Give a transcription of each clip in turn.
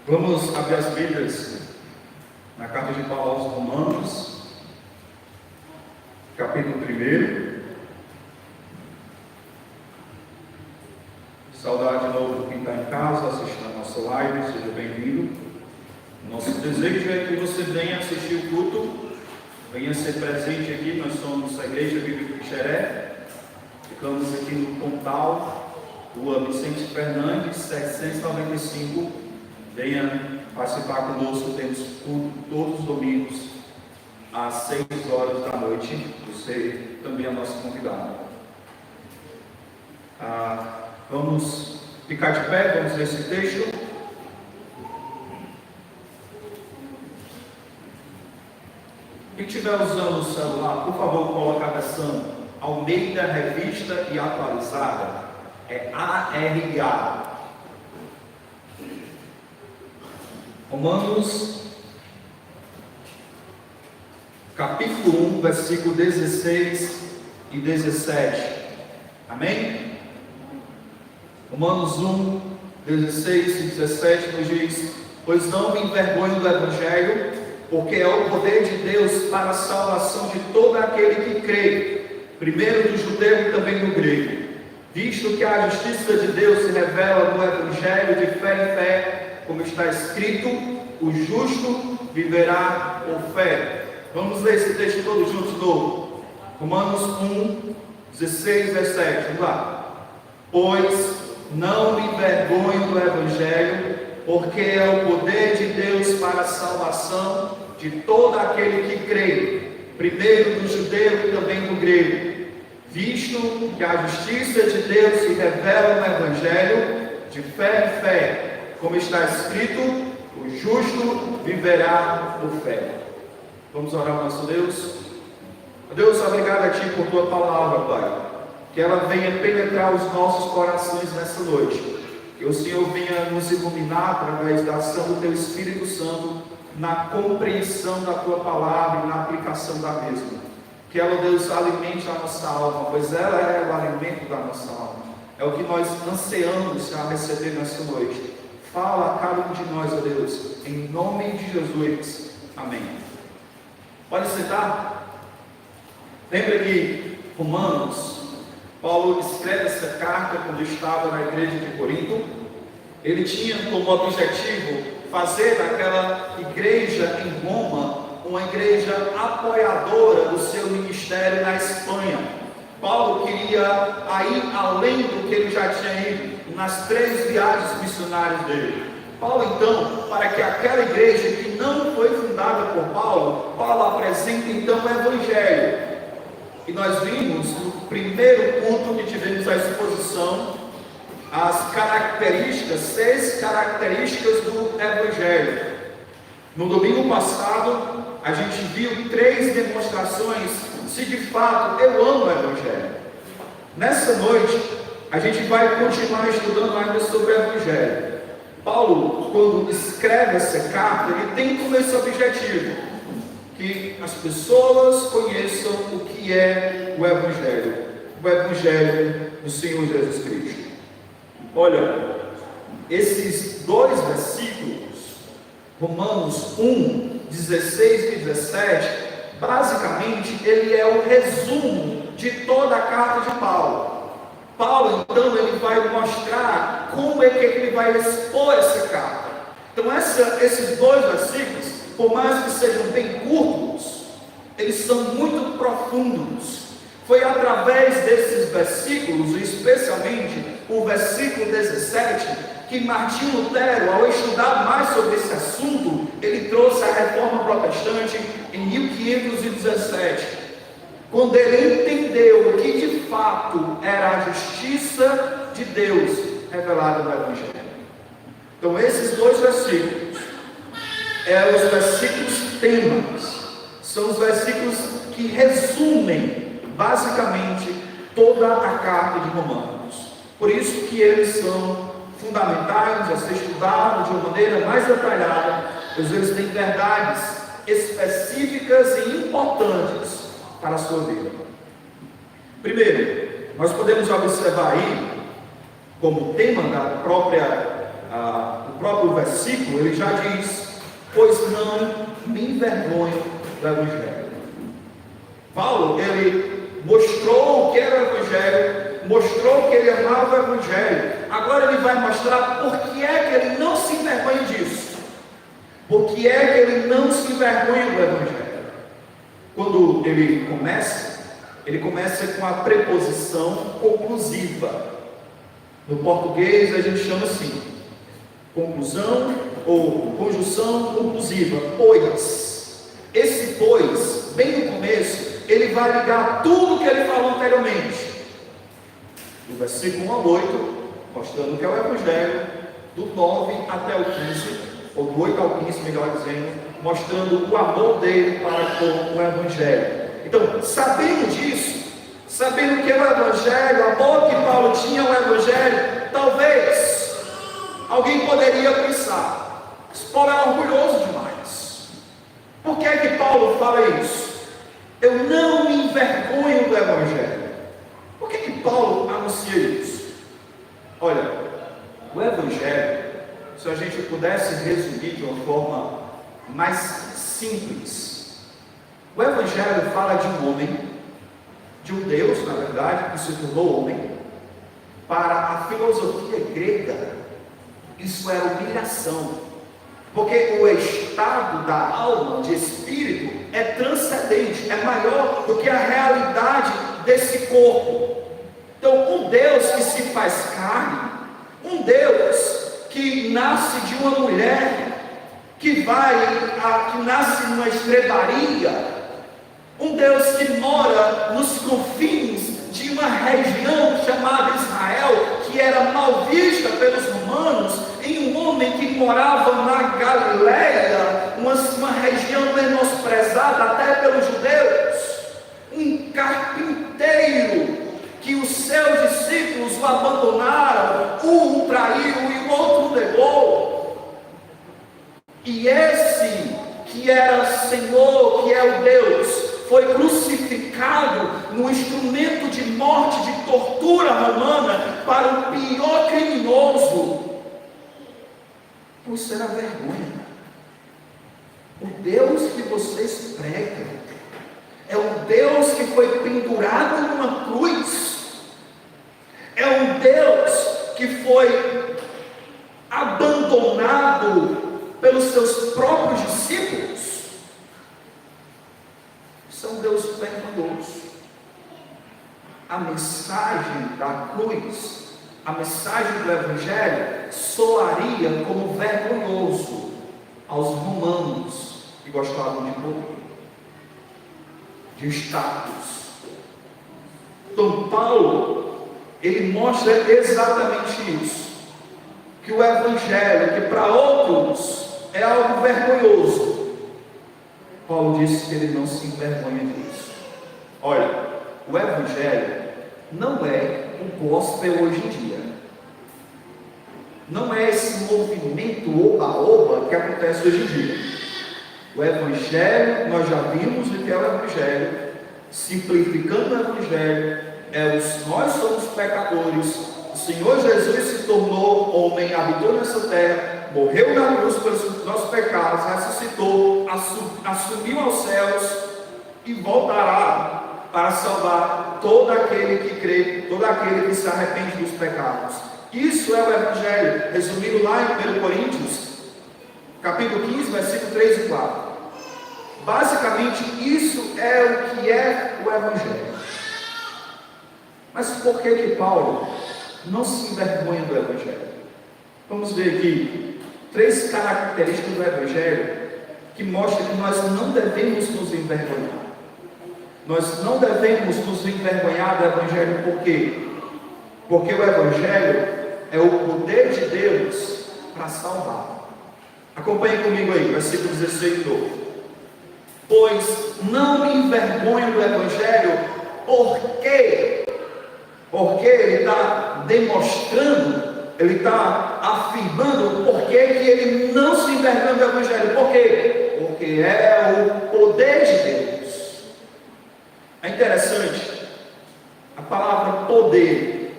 Vamos abrir as Bíblias na carta de Paulo aos Romanos, capítulo 1. Saudar de novo quem está em casa, assistindo a nossa live, seja bem-vindo. Nosso desejo é que você venha assistir o culto, venha ser presente aqui. Nós somos a Igreja Bíblica de Xeré, ficamos aqui no Pontal, Rua Vicente Fernandes, 795. Venha participar conosco, temos culto todos os domingos, às 6 horas da noite. Você também é nosso convidado. Vamos ficar de pé, vamos ler esse texto. Quem estiver usando o celular, por favor, coloque a versão Almeida Revista e Atualizada. É ARA. Romanos, capítulo 1, versículo 16 e 17. Amém? Romanos 1, 16 e 17 nos diz: pois não me envergonho do Evangelho, porque é o poder de Deus para a salvação de todo aquele que crê, primeiro do judeu e também do grego, visto que a justiça de Deus se revela no Evangelho de fé em fé, como está escrito: o justo viverá por fé. Vamos ler esse texto todos juntos de novo. Romanos 1, 16, 17. Vamos lá. Pois não me envergonho do Evangelho, porque é o poder de Deus para a salvação de todo aquele que crê, primeiro do judeu e também do grego, visto que a justiça de Deus se revela no Evangelho de fé em fé, como está escrito: o justo viverá por fé. Vamos orar ao nosso Deus. Deus, obrigado a Ti por Tua palavra, Pai. Que ela venha penetrar os nossos corações nessa noite. Que o Senhor venha nos iluminar através da ação do Teu Espírito Santo, na compreensão da Tua palavra e na aplicação da mesma. Que ela, Deus, alimente a nossa alma, pois ela é o alimento da nossa alma. É o que nós ansiamos a receber nessa noite. Fala a cada um de nós, ó Deus, em nome de Jesus. Amém. Pode sentar. Lembra que Romanos, Paulo escreve essa carta quando estava na igreja de Corinto. Ele tinha como objetivo fazer daquela igreja em Roma uma igreja apoiadora do seu ministério na Espanha. Paulo queria ir além do que ele já tinha ido nas 3 viagens missionárias dele. Paulo, então, para que aquela igreja que não foi fundada por Paulo, Paulo apresenta então o Evangelho. E nós vimos no primeiro culto que tivemos a exposição, as características, 6 características do Evangelho. No domingo passado, a gente viu 3 demonstrações se de fato eu amo o Evangelho. Nessa noite, a gente vai continuar estudando ainda sobre o Evangelho. Paulo, quando escreve essa carta, ele tem como esse objetivo: que as pessoas conheçam o que é o Evangelho do Senhor Jesus Cristo. Olha, esses 2 versículos, Romanos 1, 16 e 17, basicamente ele é o resumo de toda a carta de Paulo. Paulo, então, ele vai mostrar como é que ele vai expor essa carta. Então, esses 2 versículos, por mais que sejam bem curtos, eles são muito profundos. Foi através desses versículos, especialmente o versículo 17, que Martinho Lutero, ao estudar mais sobre esse assunto, ele trouxe a Reforma Protestante em 1517. Quando ele entendeu que de fato era a justiça de Deus revelada no Evangelho. Então, esses 2 versículos os versículos temas, são os versículos que resumem basicamente toda a carta de Romanos. Por isso que eles são fundamentais a ser estudados de uma maneira mais detalhada, pois eles têm verdades específicas e importantes para a sua vida. Primeiro, nós podemos observar aí, como tema da própria o próprio versículo, ele já diz: pois não me envergonho do Evangelho. Paulo, ele mostrou o que era o Evangelho, mostrou que ele amava o Evangelho. Agora ele vai mostrar por que é que ele não se envergonha disso. Por que é que ele não se envergonha do Evangelho? Quando ele começa com a preposição conclusiva. No português a gente chama assim, conclusão ou conjunção conclusiva, pois. Esse pois, bem no começo, ele vai ligar tudo que ele falou anteriormente. Do versículo 1 ao 8, mostrando que é o Evangelho, do 9 até o 15, ou do 8 ao 15, melhor dizendo, mostrando o amor dele para com o Evangelho. Então, sabendo disso, sabendo que é o Evangelho, o amor que Paulo tinha ao Evangelho, talvez alguém poderia pensar: esse Paulo é orgulhoso demais. Por que é que Paulo fala isso? Eu não me envergonho do Evangelho. Por que que Paulo anuncia isso? Olha, o Evangelho, se a gente pudesse resumir de uma forma mais simples, o Evangelho fala de um homem, de um Deus, na verdade, que se tornou homem. Para a filosofia grega, isso era humilhação, porque o estado da alma, de espírito, é transcendente, é maior do que a realidade desse corpo. Então, um Deus que se faz carne, um Deus que nasce de uma mulher, que nasce numa estrebaria, um Deus que mora nos confins de uma região chamada Israel, que era mal vista pelos romanos, em um homem que morava na Galileia, uma região menosprezada até pelos judeus, um carpinteiro que os seus discípulos o abandonaram, um traiu e o outro negou. E esse que era Senhor, que é o Deus, foi crucificado no instrumento de morte, de tortura romana, para o pior criminoso. Isso era vergonha. O Deus que vocês pregam é um Deus que foi pendurado numa cruz. É um Deus que foi abandonado pelos seus próprios discípulos. Isso é um Deus vergonhoso. A mensagem da cruz, a mensagem do Evangelho, soaria como vergonhoso aos romanos que gostavam de poder, de status. Então Paulo, ele mostra exatamente isso, que o Evangelho, que para outros é algo vergonhoso, Paulo disse que ele não se envergonha disso. Olha, o Evangelho não é o gospel hoje em dia. Não é esse movimento oba-oba que acontece hoje em dia. O Evangelho, nós já vimos o que é o Evangelho. Simplificando o Evangelho, nós somos pecadores. O Senhor Jesus se tornou homem, habitou nessa terra, morreu na cruz pelos nossos pecados, ressuscitou, assumiu aos céus e voltará para salvar todo aquele que crê, todo aquele que se arrepende dos pecados. Isso é o Evangelho, resumido lá em 1 Coríntios, capítulo 15, versículo 3 e 4. Basicamente, isso é o que é o Evangelho. Mas por que Paulo não se envergonha do Evangelho? Vamos ver aqui 3 características do Evangelho que mostram que nós não devemos nos envergonhar. Nós não devemos nos envergonhar do Evangelho. Por quê? Porque o Evangelho é o poder de Deus para salvar. Acompanhe comigo aí, versículo 16 de novo. Pois não me envergonho do Evangelho, porque ele está demonstrando, ele está afirmando por que ele não se envergonha do Evangelho. Por quê? Porque é o poder de Deus. É interessante, a palavra poder,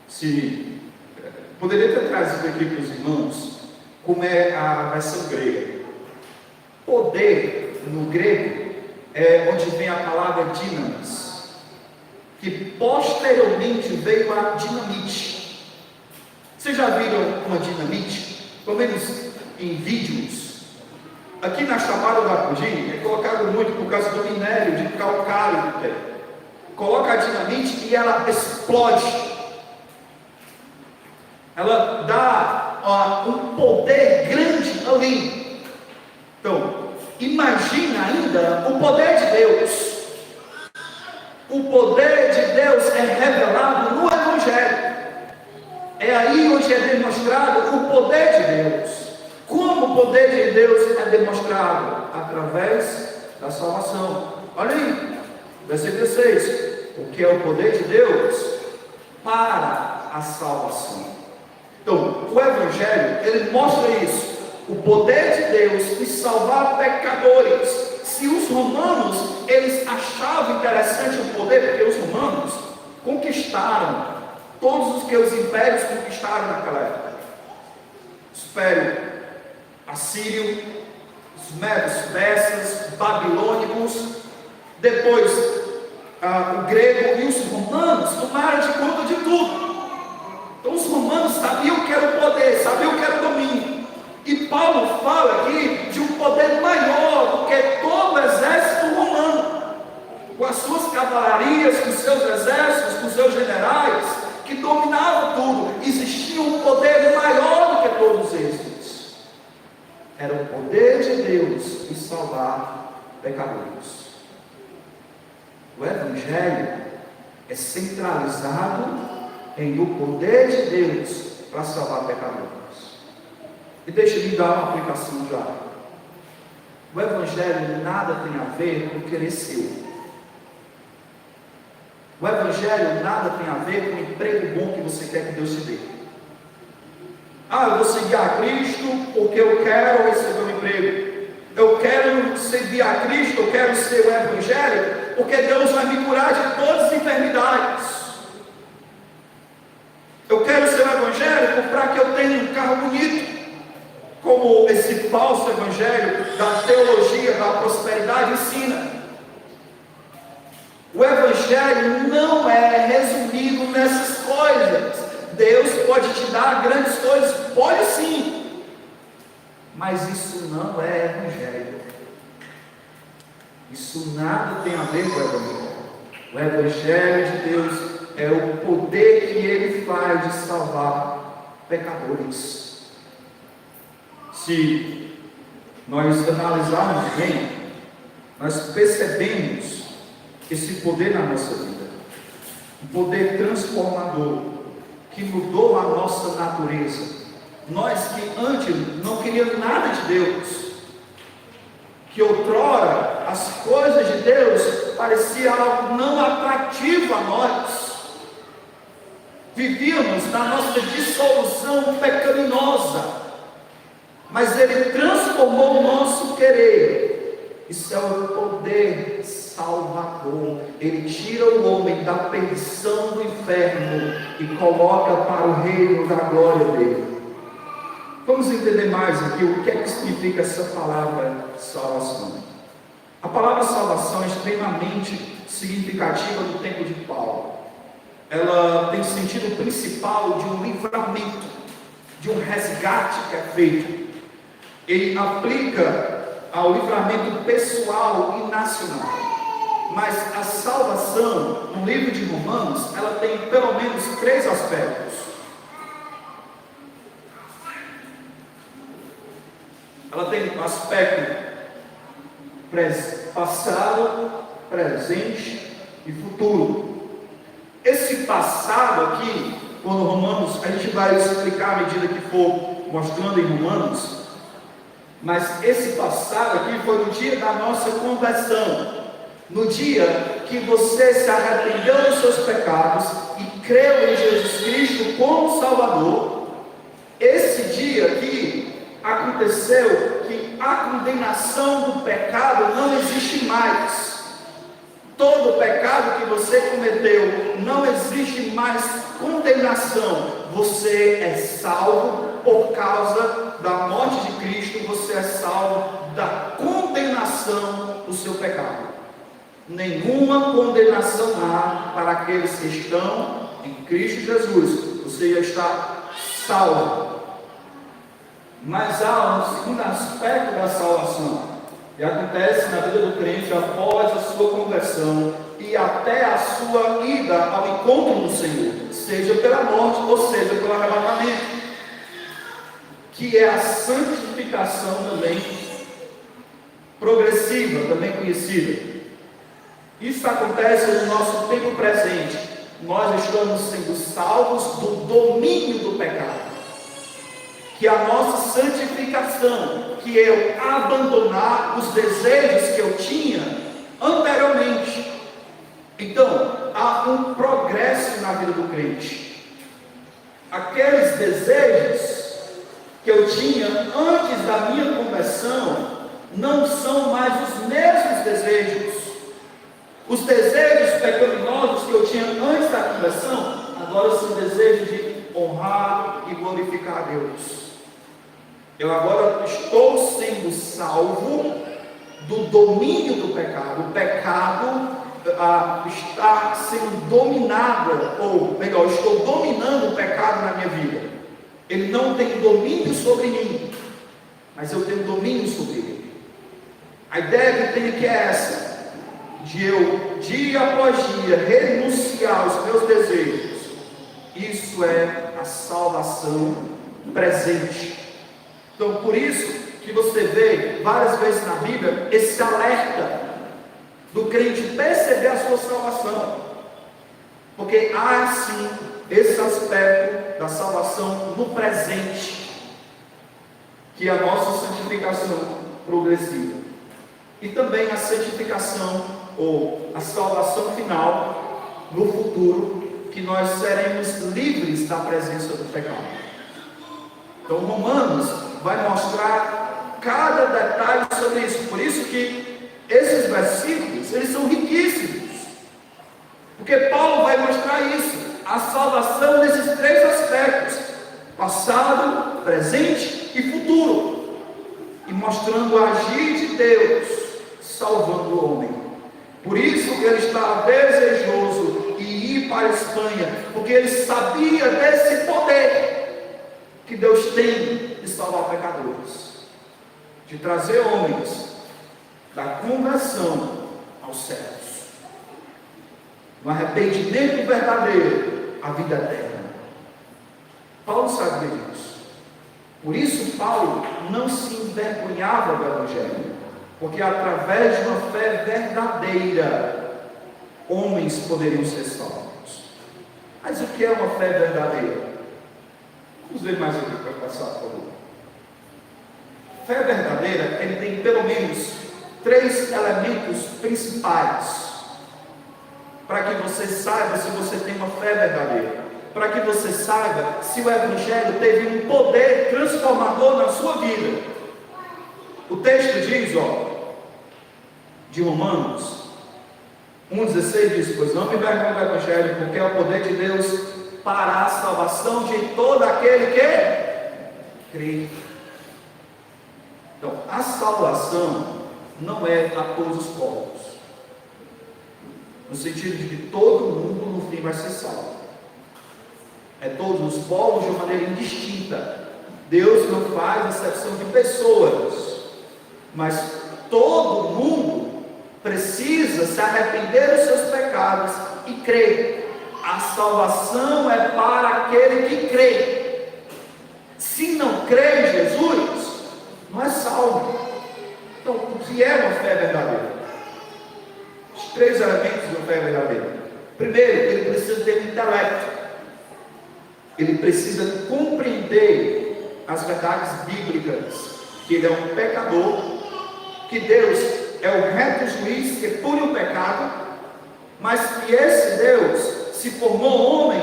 se Poderia ter trazido aqui para os irmãos como é a versão grega. Poder, no grego, é onde vem a palavra dinamis, que posteriormente veio a dinamite. Vocês já viram uma dinamite? Pelo menos em vídeos. Aqui na chamada da Pudim é colocado muito por causa do minério de calcário que tem. Coloca a dinamite e ela explode. Ela dá um poder grande ali. Então, imagina ainda o poder de Deus. O poder de Deus é revelado no Evangelho. É aí onde é demonstrado o poder de Deus. Como o poder de Deus é demonstrado? Através da salvação. Olha aí, versículo 6. Porque é o poder de Deus para a salvação. Então, o Evangelho, ele mostra isso. O poder de Deus em salvar pecadores. Se os romanos, eles achavam interessante o poder, porque os romanos conquistaram todos os que os impérios conquistaram naquela época. O Império Assírio, os medos persas, os babilônicos, depois o grego e os romanos tomaram de conta de tudo. Então os romanos sabiam que era o poder, sabiam que era o domínio. E Paulo fala aqui de um poder maior do que todo o exército romano, com as suas cavalarias, com os seus exércitos, com os seus generais, que dominavam tudo. Existia um poder maior do que todos esses. Era o poder de Deus em salvar pecadores. O Evangelho é centralizado em o poder de Deus para salvar pecadores. E deixa eu lhe dar uma aplicação já. O Evangelho nada tem a ver com querer ser. O Evangelho nada tem a ver com o emprego bom que você quer que Deus te dê. Eu vou seguir a Cristo porque eu quero receber um emprego. Eu quero servir a Cristo, eu quero ser o Evangelho porque Deus vai me curar de todas as enfermidades. Eu quero ser evangélico para que eu tenha um carro bonito, como esse falso evangelho da teologia da prosperidade ensina. O evangelho não é resumido nessas coisas. Deus pode te dar grandes coisas, pode sim, mas isso não é evangelho. Isso nada tem a ver com o evangelho. O evangelho de Deus é o poder que Ele faz de salvar pecadores. Se nós analisarmos bem, nós percebemos esse poder na nossa vida. Um poder transformador, que mudou a nossa natureza. Nós que antes não queríamos nada de Deus, que outrora as coisas de Deus pareciam algo não atrativo a nós. Vivíamos na nossa dissolução pecaminosa, mas Ele transformou o nosso querer. Isso é o poder salvador. Ele tira o homem da perdição do inferno e coloca para o reino da glória dele. Vamos entender mais aqui o que é que significa essa palavra salvação. A palavra salvação é extremamente significativa no tempo de Paulo. Ela tem sentido principal de um livramento, de um resgate que é feito. Ele aplica ao livramento pessoal e nacional. Mas a salvação, no livro de Romanos, ela tem pelo menos 3 aspectos. Ela tem um aspecto passado, presente e futuro. Esse passado aqui, quando Romanos, a gente vai explicar à medida que for mostrando em Romanos, mas esse passado aqui foi no dia da nossa conversão, no dia que você se arrependeu dos seus pecados e creu em Jesus Cristo como Salvador. Esse dia aqui aconteceu que a condenação do pecado não existe mais. Todo pecado que você cometeu, não existe mais condenação. você é salvo por causa da morte de Cristo, você é salvo da condenação do seu pecado. Nenhuma condenação há para aqueles que estão em Cristo Jesus. Você já está salvo. Mas há um segundo aspecto da salvação, que acontece na vida do crente após a sua conversão e até a sua ida ao encontro do Senhor, seja pela morte ou seja pelo arrebatamento, que é a santificação também progressiva, também conhecida. Isso acontece no nosso tempo presente. Nós estamos sendo salvos do domínio do pecado, que é a nossa santificação, que é eu abandonar os desejos que eu tinha anteriormente. Então, há um progresso na vida do crente. Aqueles desejos que eu tinha antes da minha conversão não são mais os mesmos desejos. Os desejos pecaminosos que eu tinha antes da conversão, agora são desejos de honrar e glorificar a Deus. Eu agora estou sendo salvo do domínio do pecado. O pecado está sendo dominado, ou melhor, estou dominando o pecado na minha vida. Ele não tem domínio sobre mim, mas eu tenho domínio sobre ele. A ideia que tenho aqui é essa, de eu, dia após dia, renunciar aos meus desejos. Isso é a salvação presente. Então, por isso que você vê várias vezes na Bíblia esse alerta do crente perceber a sua salvação, porque há sim esse aspecto da salvação no presente, que é a nossa santificação progressiva, e também a santificação ou a salvação final no futuro, que nós seremos livres da presença do pecado. Então Romanos vai mostrar cada detalhe sobre isso. Por isso que esses versículos, eles são riquíssimos, porque Paulo vai mostrar isso, a salvação nesses três aspectos: passado, presente e futuro, e mostrando o agir de Deus salvando o homem. Por isso ele estava desejoso de ir para a Espanha, porque ele sabia desse poder que Deus tem de salvar pecadores, de trazer homens da conversão aos céus, no arrependimento verdadeiro, a vida eterna. Paulo sabia disso. Por isso Paulo não se envergonhava do Evangelho, porque através de uma fé verdadeira, homens poderiam ser salvos. Mas o que é uma fé verdadeira? Vamos ver mais aqui para passar, por favor. Fé verdadeira, ele tem pelo menos 3 elementos principais, para que você saiba se você tem uma fé verdadeira, para que você saiba se o Evangelho teve um poder transformador na sua vida. O texto diz, de Romanos 1,16 diz: pois não me envergonho do Evangelho, porque é o poder de Deus para a salvação de todo aquele que crê. Então, a salvação não é a todos os povos, no sentido de que todo mundo no fim vai ser salvo. É todos os povos de uma maneira indistinta. Deus não faz exceção de pessoas, mas todo mundo precisa se arrepender dos seus pecados e crer. A salvação é para aquele que crê. Se não crê em Jesus, não é salvo. Então, o que é uma fé verdadeira? Os 3 elementos de uma fé verdadeira. Primeiro, ele precisa ter um intelecto. Ele precisa compreender as verdades bíblicas, que ele é um pecador, que Deus é o reto juiz que pune o pecado, mas que esse Deus se formou homem,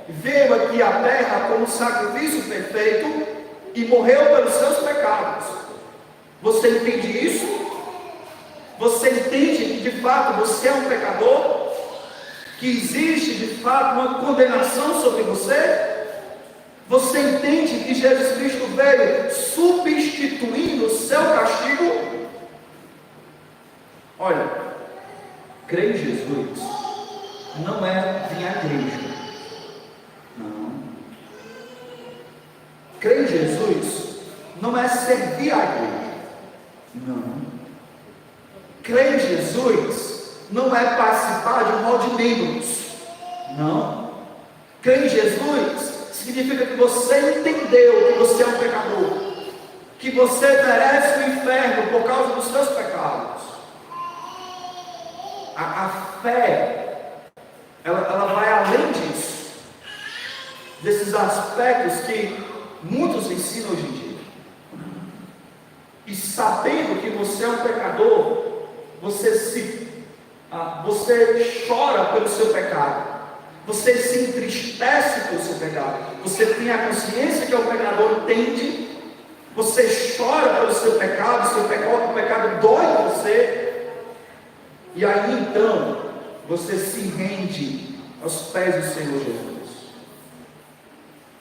veio aqui à terra como sacrifício perfeito e morreu pelos seus pecados. Você entende isso? Você entende que de fato você é um pecador? Que existe de fato uma condenação sobre você? Você entende que Jesus Cristo veio substituindo o seu castigo? Olha, crer em Jesus não é vir à igreja. Não. Crer em Jesus não é servir a igreja. Não. Crer em Jesus não é participar de um hall de membros. Não. Crer em Jesus significa que você entendeu que você é um pecador, que você merece o inferno por causa dos seus pecados. A fé, ela vai além disso, desses aspectos que muitos ensinam hoje em dia. E sabendo que você é um pecador, você chora pelo seu pecado, você se entristece pelo seu pecado, você tem a consciência que é um pecador, entende? Você chora pelo seu pecado, o pecado dói em você. E aí então, você se rende aos pés do Senhor Jesus.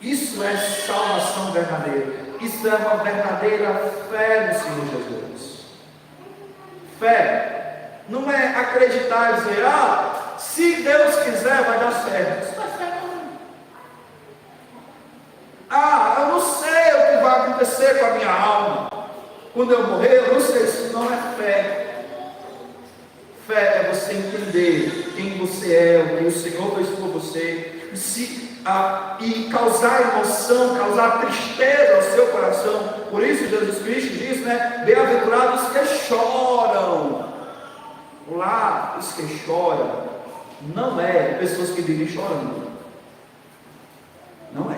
Isso é salvação verdadeira. Isso é uma verdadeira fé no Senhor Jesus. Fé não é acreditar e dizer, se Deus quiser vai dar certo. Isso não é fé não. Eu não sei o que vai acontecer com a minha alma quando eu morrer, eu não sei. Isso não é fé. Fé é você entender quem você é, o que o Senhor fez por você, e causar emoção, causar tristeza ao seu coração. Por isso Jesus Cristo diz, bem-aventurados que choram. Lá, os que choram, não é pessoas que vivem chorando. Não é.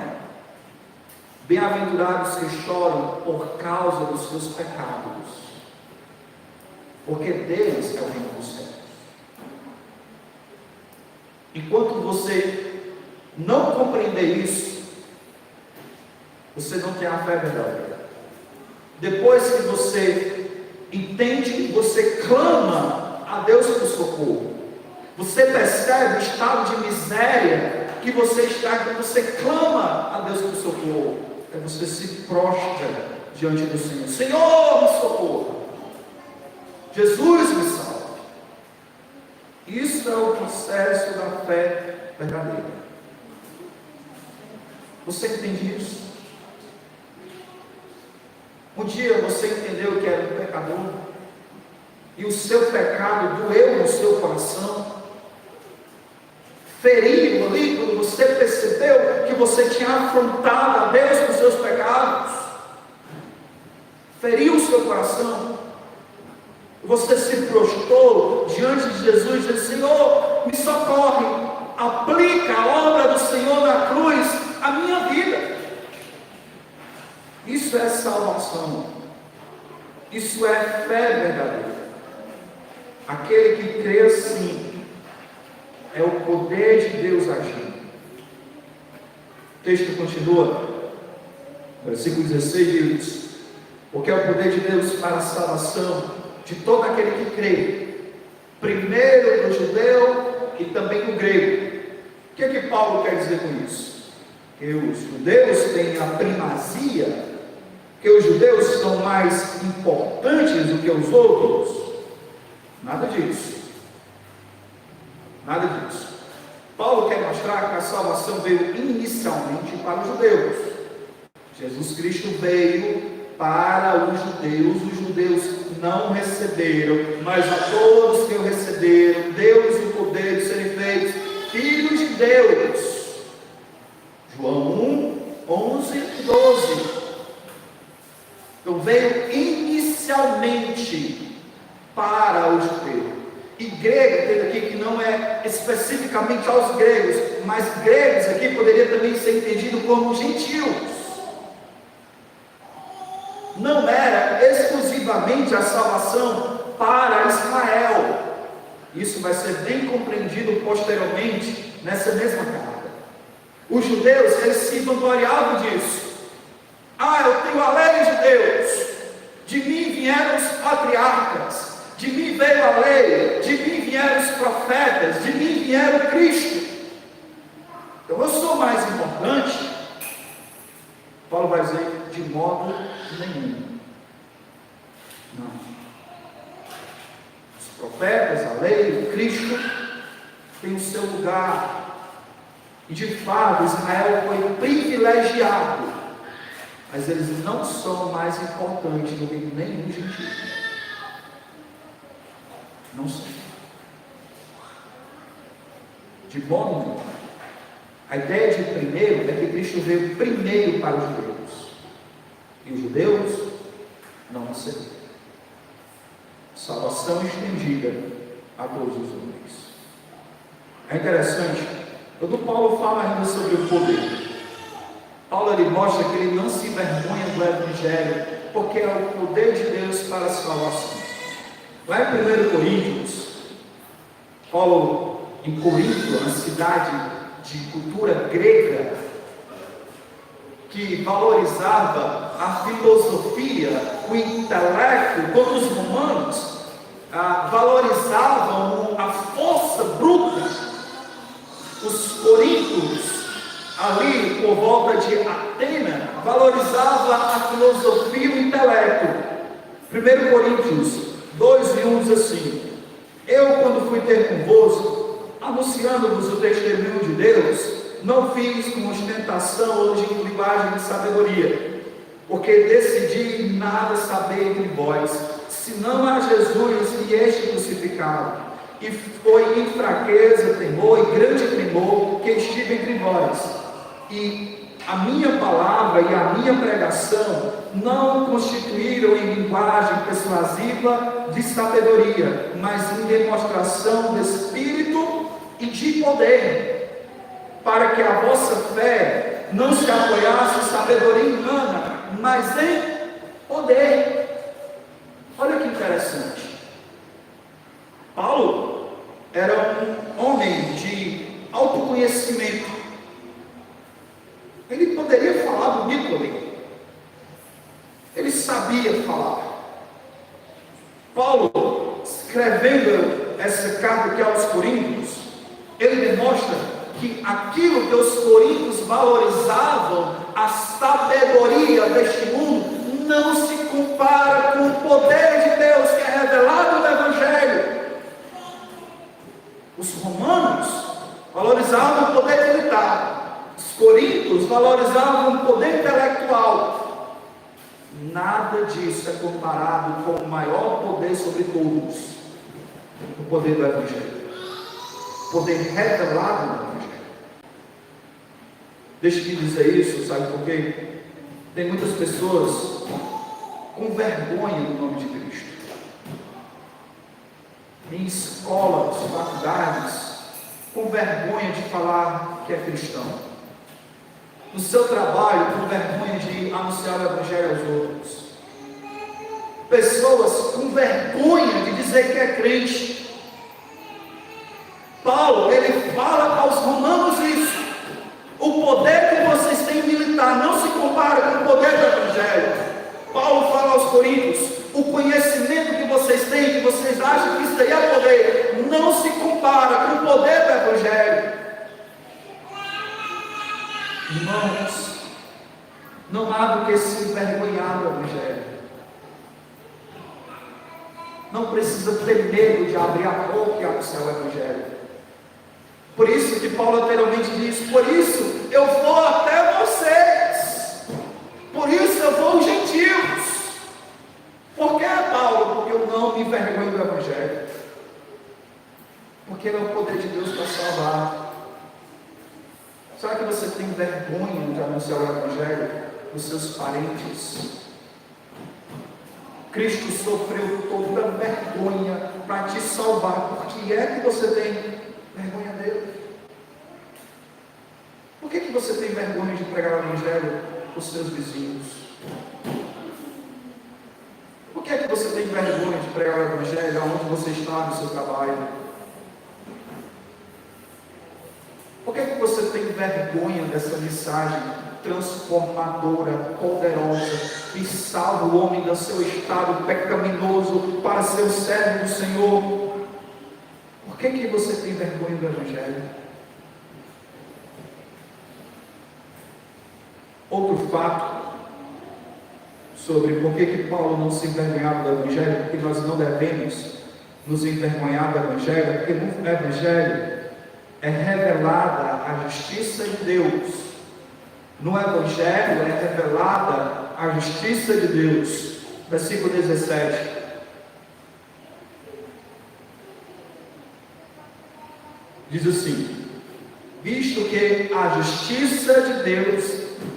Bem-aventurados que choram por causa dos seus pecados, porque deles é o reino dos céus. Enquanto você não compreender isso, você não tem a fé verdadeira. Depois que você entende, você clama a Deus por socorro. Você percebe o estado de miséria que você está, que você clama a Deus por socorro. Você se prostra diante do Senhor. Senhor, me socorra. Jesus me salve. Isso é o processo da fé verdadeira. Você entende isso? Um dia você entendeu que era um pecador e o seu pecado doeu no seu coração, feriu ali quando você percebeu que você tinha afrontado a Deus com seus pecados, feriu o seu coração. Você se prostrou diante de Jesus e disse: Senhor, me socorre, aplica a obra do Senhor na cruz à minha vida. Isso é salvação, isso é fé verdadeira. Aquele que crê assim, é o poder de Deus agindo. O texto continua, versículo 16 diz: porque é o poder de Deus para a salvação de todo aquele que crê, primeiro do judeu e também do grego. O que é que Paulo quer dizer com isso? Que os judeus têm a primazia, que os judeus são mais importantes do que os outros? Nada disso. Nada disso. Paulo quer mostrar que a salvação veio inicialmente para os judeus. Jesus Cristo veio para os judeus não receberam, mas a todos que o receberam, deu-lhes o poder de serem feitos filhos de Deus. João 1, 11 e 12. Então veio inicialmente para o judeu. E grego, tem aqui que não é especificamente aos gregos, mas gregos aqui poderia também ser entendido como gentios. Não era exclusivamente a salvação para Israel. Isso vai ser bem compreendido posteriormente nessa mesma carta. Os judeus, eles se vangloriavam disso. Eu tenho a lei de Deus, de mim vieram os patriarcas, de mim veio a lei, de mim vieram os profetas, de mim vieram Cristo. Então eu sou mais importante. Cristo tem o seu lugar. E de fato, Israel foi privilegiado, mas eles não são mais importantes do que nenhum gentil. Não são. De bom modo, a ideia de primeiro é que Cristo veio primeiro para os judeus. E os judeus não receberam. Salvação estendida a todos os homens. É interessante, quando Paulo fala ainda sobre o poder, Paulo ele mostra que ele não se envergonha do Evangelho, porque é o poder de Deus para a salvação. Lá em 1 Coríntios, Paulo, em Corinto, uma cidade de cultura grega, que valorizava a filosofia, o intelecto, quando os romanos valorizavam a força bruta, os coríntios, ali por volta de Atenas, valorizava a filosofia e o intelecto. 1 Coríntios 2:1 diz assim: eu, quando fui ter convosco, anunciando-vos o testemunho de Deus, não fiz com ostentação ou de linguagem de sabedoria, porque decidi nada saber entre vós, senão a Jesus e este crucificado. E foi em fraqueza, temor e grande tremor que estive entre vós. E a minha palavra e a minha pregação não constituíram em linguagem persuasiva de sabedoria, mas em demonstração de Espírito e de poder, para que a vossa fé não se apoiasse em sabedoria humana, mas em poder. Olha que interessante. Paulo era um homem de autoconhecimento. Ele poderia falar bonito ali. Ele sabia falar. Paulo, escrevendo essa carta aqui aos Coríntios, ele demonstra que aquilo que os coríntios valorizavam, a sabedoria deste mundo, não se compara com o poder de Deus que é revelado no Evangelho. Os romanos valorizavam o poder militar, os coríntios valorizavam o poder intelectual. Nada disso é comparado com o maior poder sobre todos, o poder do Evangelho, o poder revelado no Evangelho. Deixa eu dizer isso, sabe por quê? Tem muitas pessoas com vergonha do nome de Cristo. Em escolas, faculdades, com vergonha de falar que é cristão. No seu trabalho, com vergonha de anunciar o Evangelho aos outros. Pessoas com vergonha de dizer que é crente. Paulo, ele fala aos romanos isso. O poder que vocês têm militar não se compara com o poder do Evangelho. Paulo fala aos coríntios: o conhecimento que vocês têm, que vocês acham que isso aí é poder, não se compara com o poder do Evangelho. Irmãos, não há do que se envergonhar do Evangelho. Não precisa ter medo de abrir a boca e anunciar o Evangelho. Por isso que Paulo anteriormente diz: por isso eu vou até vocês, por isso eu vou aos gentios. Por que, Paulo? Porque eu não me envergonho do Evangelho, porque é o poder de Deus para salvar. Será que você tem vergonha de anunciar o Evangelho dos seus parentes? Cristo sofreu toda vergonha para te salvar. Por que é que você tem vergonha dele? Por que você tem vergonha de pregar o Evangelho para os seus vizinhos? Por que você tem vergonha de pregar o Evangelho aonde você está no seu trabalho? Por que você tem vergonha dessa mensagem transformadora, poderosa, que salva o homem do seu estado pecaminoso para ser o servo do Senhor? Por que você tem vergonha do Evangelho? Outro fato sobre por que Paulo não se envergonhava do Evangelho, porque nós não devemos, nos envergonhar do Evangelho, porque no Evangelho é revelada a justiça de Deus. No Evangelho é revelada a justiça de Deus. Versículo 17. Diz assim: visto que a justiça de Deus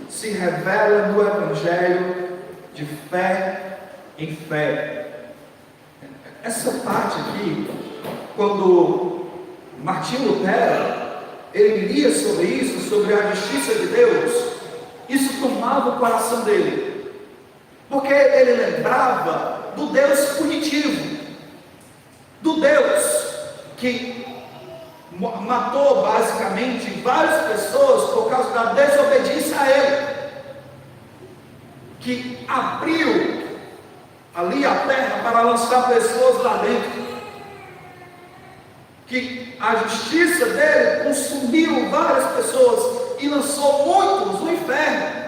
se revela no Evangelho de fé em fé. Essa parte aqui, quando Martinho Lutero, ele lia sobre isso, sobre a justiça de Deus, isso tomava o coração dele, porque ele lembrava do Deus punitivo, do Deus que matou basicamente várias pessoas por causa da desobediência a Ele, que abriu ali a terra para lançar pessoas lá dentro, que a justiça dele consumiu várias pessoas e lançou muitos no inferno.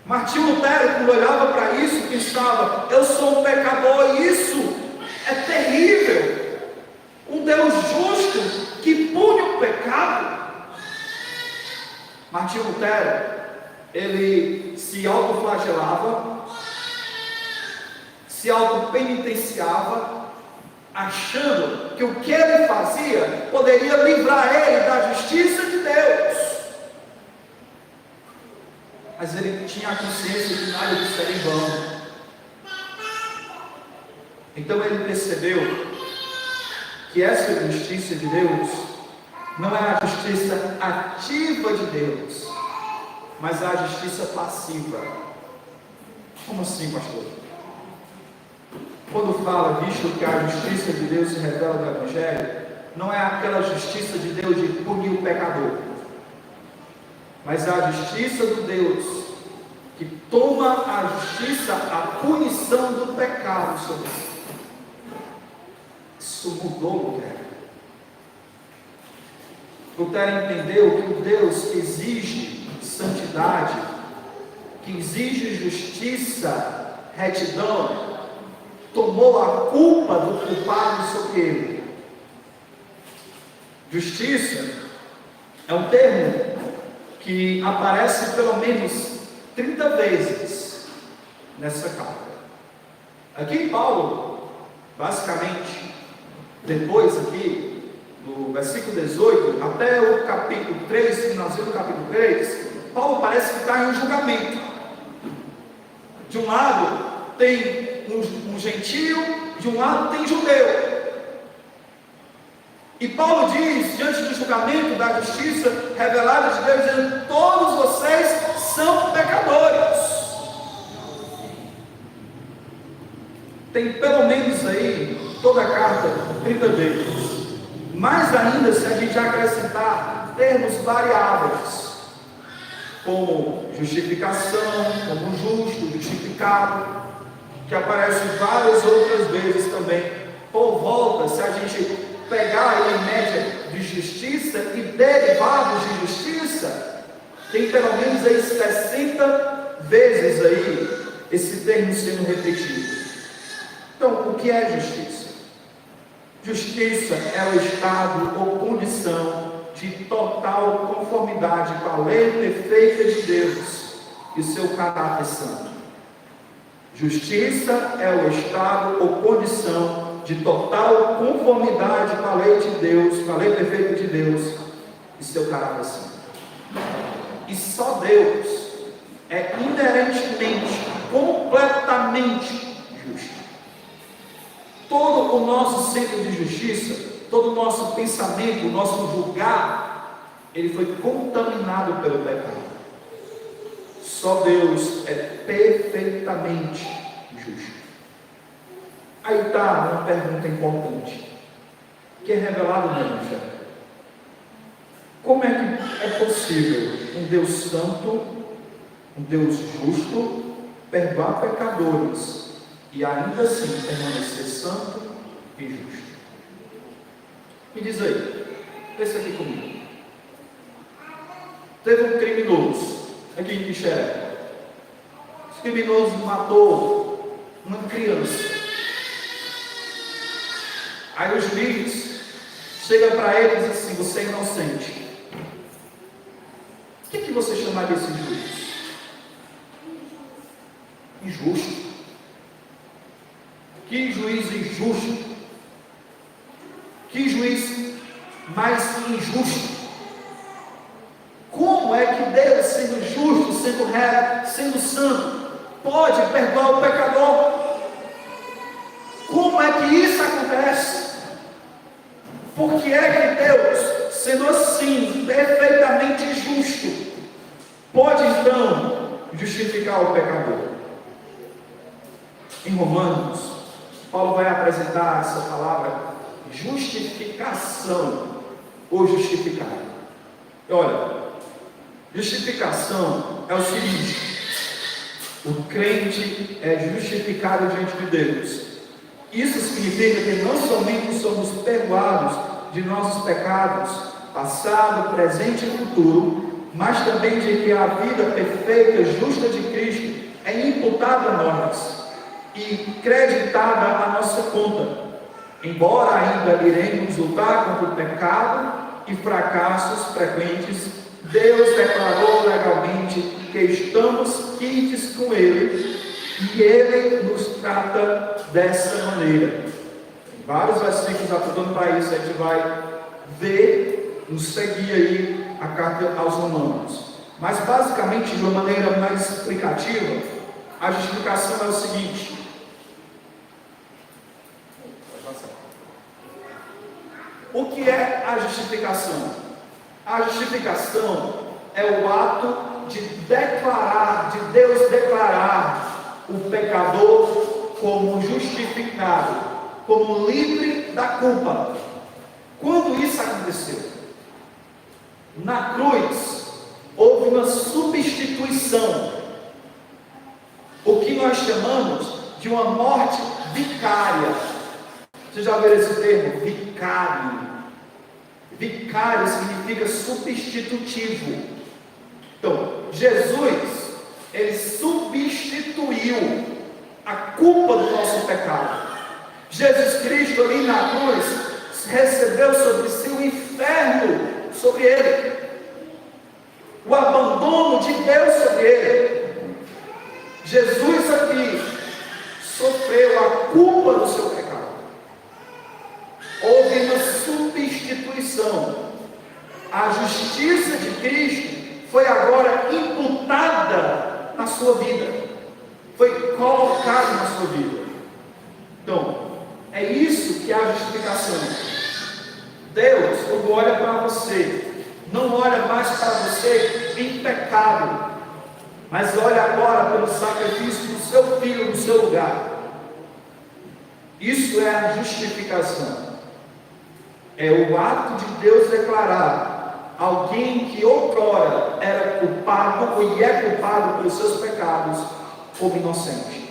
Martinho Lutero, quando olhava para isso, pensava: eu sou um pecador, e isso é terrível. Um Deus justo que pune o pecado. Martinho Lutero, ele se autoflagelava, se autopenitenciava, achando que o que ele fazia poderia livrar ele da justiça de Deus. Mas ele tinha a consciência de nada disso era em vão. Então ele percebeu que essa justiça de Deus não é a justiça ativa de Deus, mas a justiça passiva. Como assim, pastor? Quando fala, visto que a justiça de Deus se revela no Evangelho, não é aquela justiça de Deus de punir o pecador, mas a justiça do Deus que toma a justiça, a punição do pecado sobre si. Isso mudou Lutero. Lutero entendeu que o Deus que exige santidade, que exige justiça, retidão, tomou a culpa do culpado sobre ele. Justiça é um termo que aparece pelo menos 30 vezes nessa carta. Aqui Paulo, basicamente, depois aqui, no versículo 18, até o capítulo 3, finalzinho do capítulo 3, Paulo parece que está em um julgamento. De um lado tem um gentio, de um lado tem judeu. E Paulo diz, diante do julgamento da justiça revelada de Deus, dizendo: todos vocês são pecadores. Tem pelo menos aí, toda a carta, 30 vezes. Mais ainda se a gente acrescentar termos variáveis, como justificação, como justo, justificado, que aparecem várias outras vezes também. Por volta, se a gente pegar aí a média de justiça e derivados de justiça, tem pelo menos aí 60 vezes aí esse termo sendo repetido. Então, o que é justiça? Justiça é o estado ou condição de total conformidade com a lei perfeita de Deus e seu caráter santo. Justiça é o estado ou condição de total conformidade com a lei de Deus, com a lei perfeita de Deus e seu caráter santo. E só Deus é inerentemente, completamente justo. Todo o nosso centro de justiça, todo o nosso pensamento, o nosso julgar, ele foi contaminado pelo pecado. Só Deus é perfeitamente justo. Aí está uma pergunta importante, que é revelada no Evangelho. Como é que é possível um Deus santo, um Deus justo, perdoar pecadores e ainda assim permanecer santo e justo? Me diz aí, pensa aqui comigo. Teve um criminoso aqui em Quixé. Esse criminoso matou uma criança. Aí o juiz chega para ele e diz assim: você é inocente. O que você chamaria esse juiz? Injusto. Que juiz injusto. Que juiz mais injusto. Como é que Deus, sendo justo, sendo reto, sendo santo, pode perdoar o pecador? Como é que isso acontece? Por que é que Deus, sendo assim, perfeitamente justo, pode então justificar o pecador? Em Romanos, Paulo vai apresentar essa palavra justificação ou justificar. Olha, justificação é o seguinte: o crente é justificado diante de Deus. Isso significa que não somente somos perdoados de nossos pecados, passado, presente e futuro, mas também de que a vida perfeita e justa de Cristo é imputada a nós e creditada à nossa conta. Embora ainda iremos lutar contra o pecado e fracassos frequentes, Deus declarou legalmente que estamos quites com Ele, e Ele nos trata dessa maneira. Tem vários versículos apontando para isso, a gente vai ver, nos seguir aí a carta aos Romanos. Mas basicamente, de uma maneira mais explicativa, a justificação é o seguinte. O que é a justificação? A justificação é o ato de declarar, de Deus declarar o pecador como justificado, como livre da culpa. Quando isso aconteceu? Na cruz, houve uma substituição, o que nós chamamos de uma morte vicária. Você já ouviu esse termo? Vicário. Vicário significa substitutivo. Então, Jesus, Ele substituiu a culpa do nosso pecado. Jesus Cristo ali na cruz recebeu sobre si o inferno sobre Ele, o abandono de Deus sobre Ele. Jesus aqui sofreu a culpa do seu pecado. Houve uma substituição. A justiça de Cristo foi agora imputada na sua vida, foi colocada na sua vida. Então, é isso que é a justificação. Deus, quando olha para você, não olha mais para você em pecado, mas olha agora pelo sacrifício do seu filho no seu lugar. Isso é a justificação. É o ato de Deus declarar alguém que outrora era culpado e é culpado pelos seus pecados como inocente.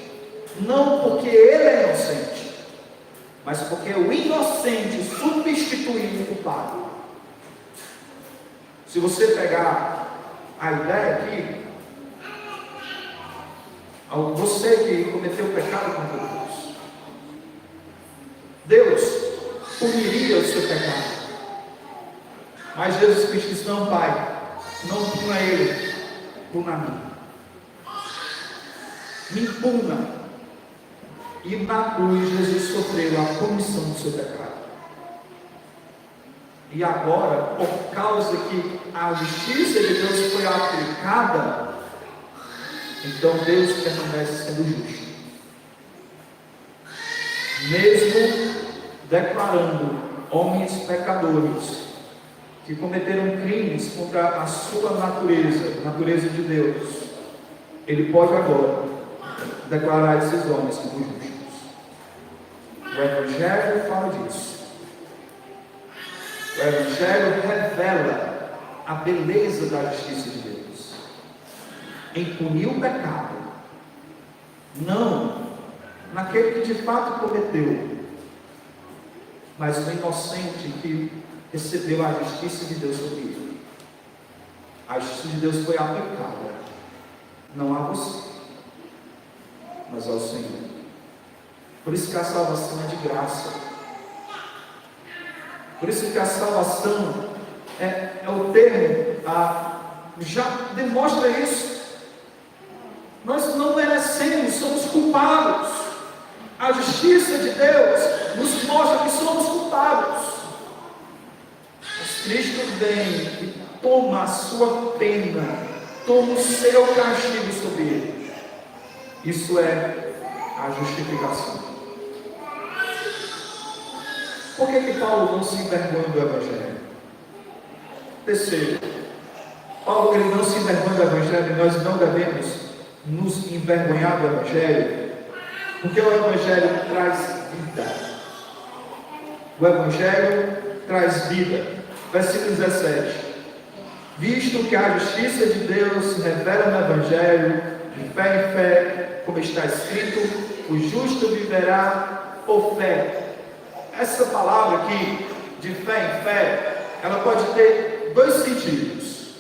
Não porque ele é inocente, mas porque o inocente substituiu o culpado. Se você pegar a ideia aqui, você que cometeu pecado contra Deus puniria o seu pecado. Mas Jesus Cristo disse: não, Pai, não puna ele, puna mim. Me puna. E na cruz Jesus sofreu a punição do seu pecado. E agora, por causa que a justiça de Deus foi aplicada, então Deus permanece sendo justo. Mesmo declarando homens pecadores que cometeram crimes contra a sua natureza, a natureza de Deus, Ele pode agora declarar esses homens como justos. O Evangelho fala disso. O Evangelho revela a beleza da justiça de Deus em punir o pecado, não naquele que de fato cometeu, mas o inocente que recebeu a justiça de Deus sobre ele. A justiça de Deus foi aplicada, não a você, mas ao Senhor. Por isso que a salvação é de graça. Por isso que a salvação é o termo, já demonstra isso. Nós não merecemos, somos culpados. A justiça de Deus nos mostra que somos culpados. Mas Cristo vem e toma a sua pena, toma o seu castigo sobre ele. Isso é a justificação. Por que Paulo não se envergonha do Evangelho? Terceiro, Paulo ele não se envergonha do Evangelho, e nós não devemos nos envergonhar do Evangelho, porque o Evangelho traz vida. O Evangelho traz vida. Versículo 17: visto que a justiça de Deus se revela no Evangelho, de fé em fé, como está escrito, o justo viverá por fé. Essa palavra aqui, de fé em fé, ela pode ter dois sentidos.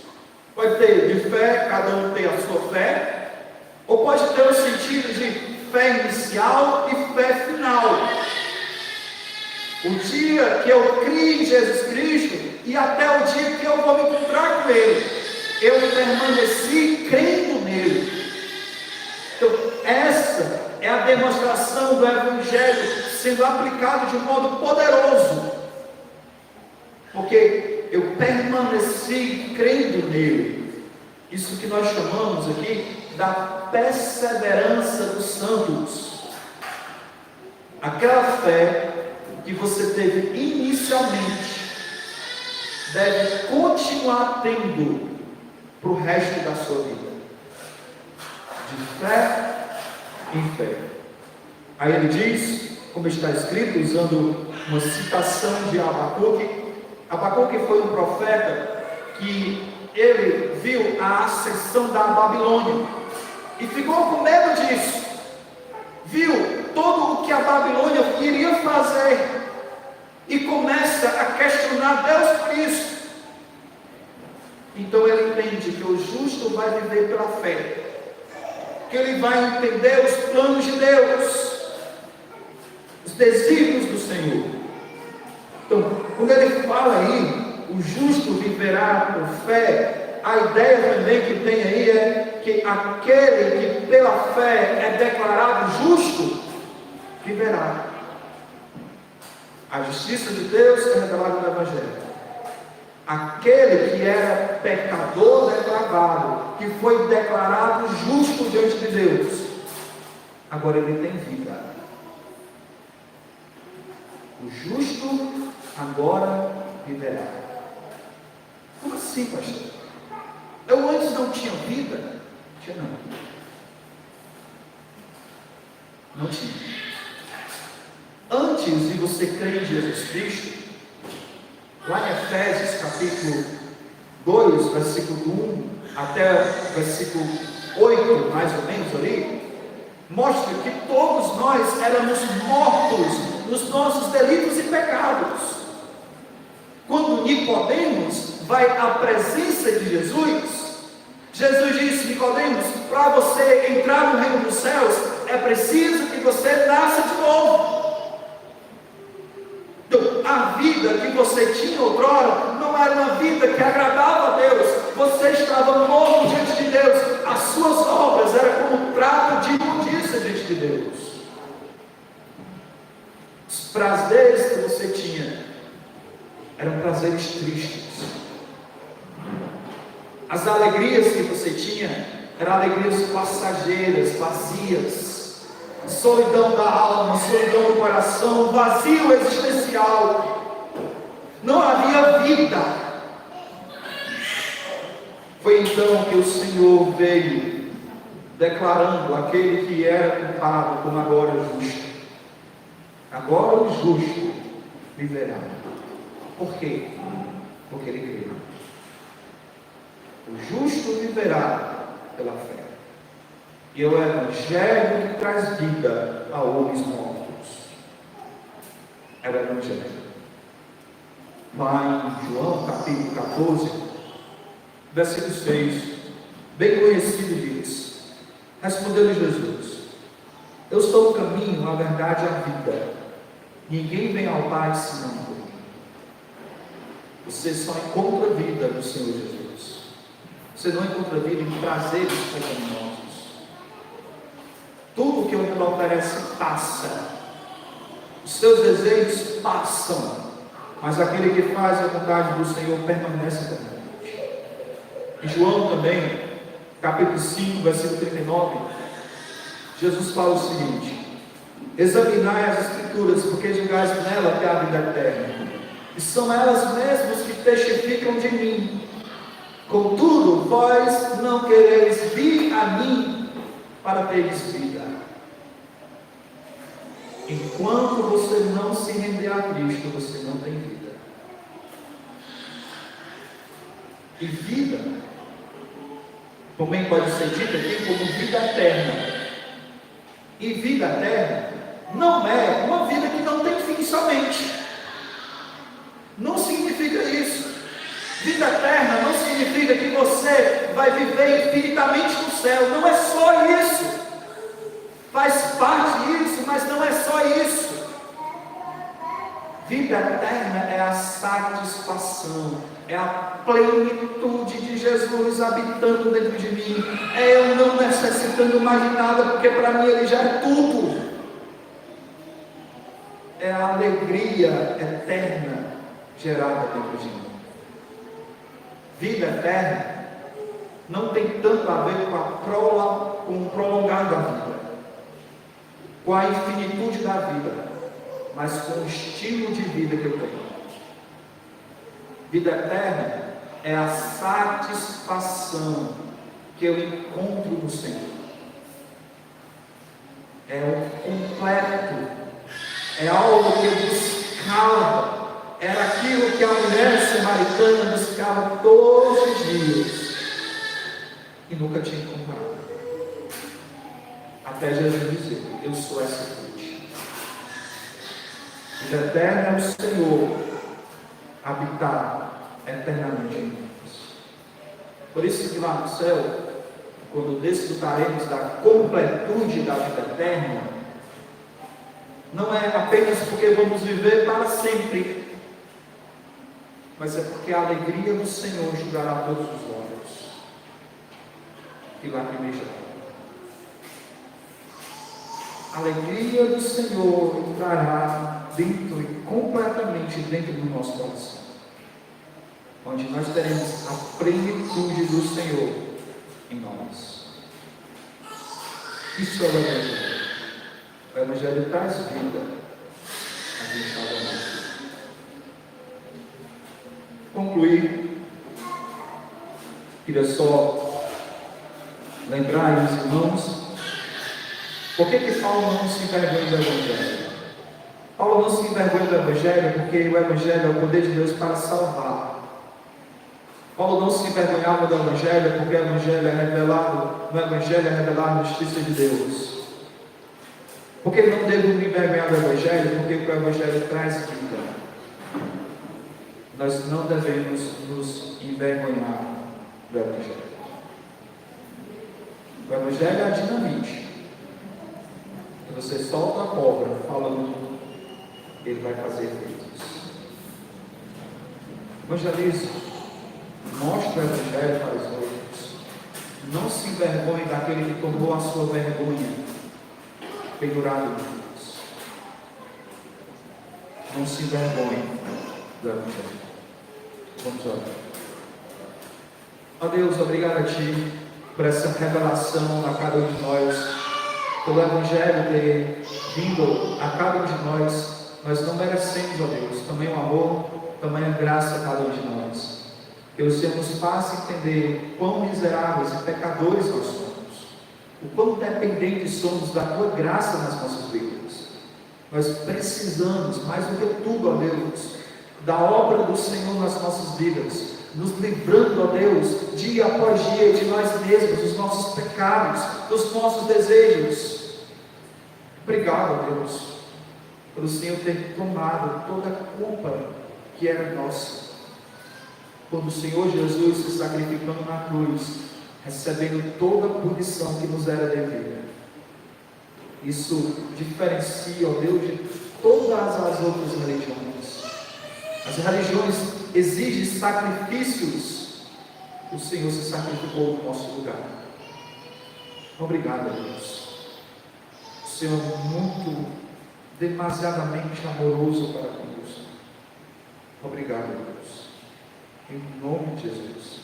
Pode ter de fé, cada um tem a sua fé, ou pode ter o sentido de fé inicial e fé final. O dia que eu criei em Jesus Cristo e até o dia que eu vou me encontrar com Ele, eu permaneci crendo nele. Então, essa é a demonstração do Evangelho sendo aplicado de um modo poderoso, porque eu permaneci crendo nele. Isso que nós chamamos aqui da perseverança dos santos. Aquela fé que você teve inicialmente deve continuar tendo para o resto da sua vida, de fé em fé. Aí ele diz, como está escrito, usando uma citação de Abacuque. Abacuque foi um profeta que ele viu a ascensão da Babilônia e ficou com medo disso. Viu todo o que a Babilônia iria fazer e começa a questionar Deus por isso. Então ele entende que o justo vai viver pela fé, que ele vai entender os planos de Deus, os desígnios do Senhor. Então, quando ele fala aí, o justo viverá por fé, a ideia também que tem aí é que aquele que pela fé é declarado justo, viverá. A justiça de Deus é revelada no Evangelho. Aquele que era pecador declarado, que foi declarado justo diante de Deus, agora ele tem vida. O justo agora viverá. Como assim, pastor? Eu antes não tinha vida? Tinha não. Não tinha. Antes de você crer em Jesus Cristo, lá em Efésios capítulo 2, versículo 1 até versículo 8, mais ou menos ali, mostra que todos nós éramos mortos nos nossos delitos e pecados. Quando Nicodemos vai à presença de Jesus, Jesus disse: Nicodemos, para você entrar no reino dos céus, é preciso que você nasça de novo. Então, a vida que você tinha outrora não era uma vida que agradava a Deus. Você estava morto diante de Deus. As suas obras eram como um prato de imundícia diante de Deus. Os prazeres que você tinha eram prazeres tristes. As alegrias que você tinha eram alegrias passageiras, vazias. Solidão da alma, solidão do coração, vazio existencial. Não havia vida. Foi então que o Senhor veio declarando aquele que era culpado como agora justo. Agora o justo viverá. Por quê? Porque ele creu. O justo viverá pela fé. E é o Evangelho que traz vida a homens mortos. É o Evangelho. Lá em João capítulo 14, versículo 6, bem conhecido, diz: respondeu-lhe Jesus: eu sou o caminho, a verdade e a vida. Ninguém vem ao Pai senão por mim. Você só encontra vida no Senhor Jesus. Você não encontra vida em prazeres pecaminosos. Tudo que o mundo oferece passa. Os seus desejos passam. Mas aquele que faz a vontade do Senhor permanece eternamente. Em João também, capítulo 5, versículo 39, Jesus fala o seguinte: examinai as Escrituras, porque julgais nela que há vida eterna, e são elas mesmas que testificam de mim. Contudo, vós não quereis vir a mim para teres vida. Enquanto você não se render a Cristo, você não tem vida. E vida também pode ser dita aqui como vida eterna. E vida eterna não é uma vida que não tem fim somente. Não significa isso. Vida eterna não significa que você vai viver infinitamente no céu. Não é só isso. Faz parte disso, mas não é só isso. Vida eterna é a satisfação, é a plenitude de Jesus habitando dentro de mim. É eu não necessitando mais de nada, porque para mim Ele já é tudo. É a alegria eterna gerada dentro de mim. Vida eterna não tem tanto a ver com o prolongar da vida, com a infinitude da vida, mas com o estilo de vida que eu tenho. Vida eterna é a satisfação que eu encontro no Senhor. É o completo, é algo que eu buscava. Era aquilo que a mulher samaritana buscava todos os dias e nunca tinha encontrado. Até Jesus dizer: eu sou essa fonte. Vida eterna é o Senhor habitar eternamente em nós. Por isso que lá no céu, quando desfrutaremos da completude da vida eterna, não é apenas porque vamos viver para sempre, mas é porque a alegria do Senhor julgará todos os olhos e lacrimejará. A alegria do Senhor entrará dentro e completamente dentro do nosso coração, onde nós teremos a plenitude do Senhor em nós. Isso é o Evangelho. O Evangelho traz vida a quem está morto. Concluir, queria só lembrar os irmãos, por que Paulo não se envergonha do Evangelho? Paulo não se envergonha do Evangelho porque o Evangelho é o poder de Deus para salvar. Paulo não se envergonhava do Evangelho porque o Evangelho é revelado a justiça de Deus. Porque não devo me envergonhar do Evangelho porque o Evangelho traz vida. Nós não devemos nos envergonhar do Evangelho. O Evangelho é a dinamite. Se você solta a cobra falando, ele vai fazer efeitos. Evangelismo mostra o Evangelho para os outros. Não se envergonhe daquele que tomou a sua vergonha pendurado em cruz. Não se envergonhe do Evangelho. Vamos orar. Ó Deus, obrigado a Ti por essa revelação a cada um de nós, pelo Evangelho ter vindo a cada um de nós. Nós não merecemos, ó Deus, tamanho amor, tamanha graça a cada um de nós. Que o Senhor nos faça entender quão miseráveis e pecadores nós somos, o quão dependentes somos da Tua graça nas nossas vidas. Nós precisamos, mais do que tudo, ó Deus, da obra do Senhor nas nossas vidas, nos livrando, ó Deus, dia após dia de nós mesmos, dos nossos pecados, dos nossos desejos. Obrigado, ó Deus, pelo Senhor ter tomado toda a culpa que era nossa, quando o Senhor Jesus se sacrificando na cruz, recebendo toda a punição que nos era devida. Isso diferencia, ó Deus, de todas as outras religiões. As religiões exige sacrifícios, o Senhor se sacrificou no nosso lugar. Obrigado, Deus. O Senhor é muito, demasiadamente amoroso para conosco. Obrigado, Deus. Em nome de Jesus.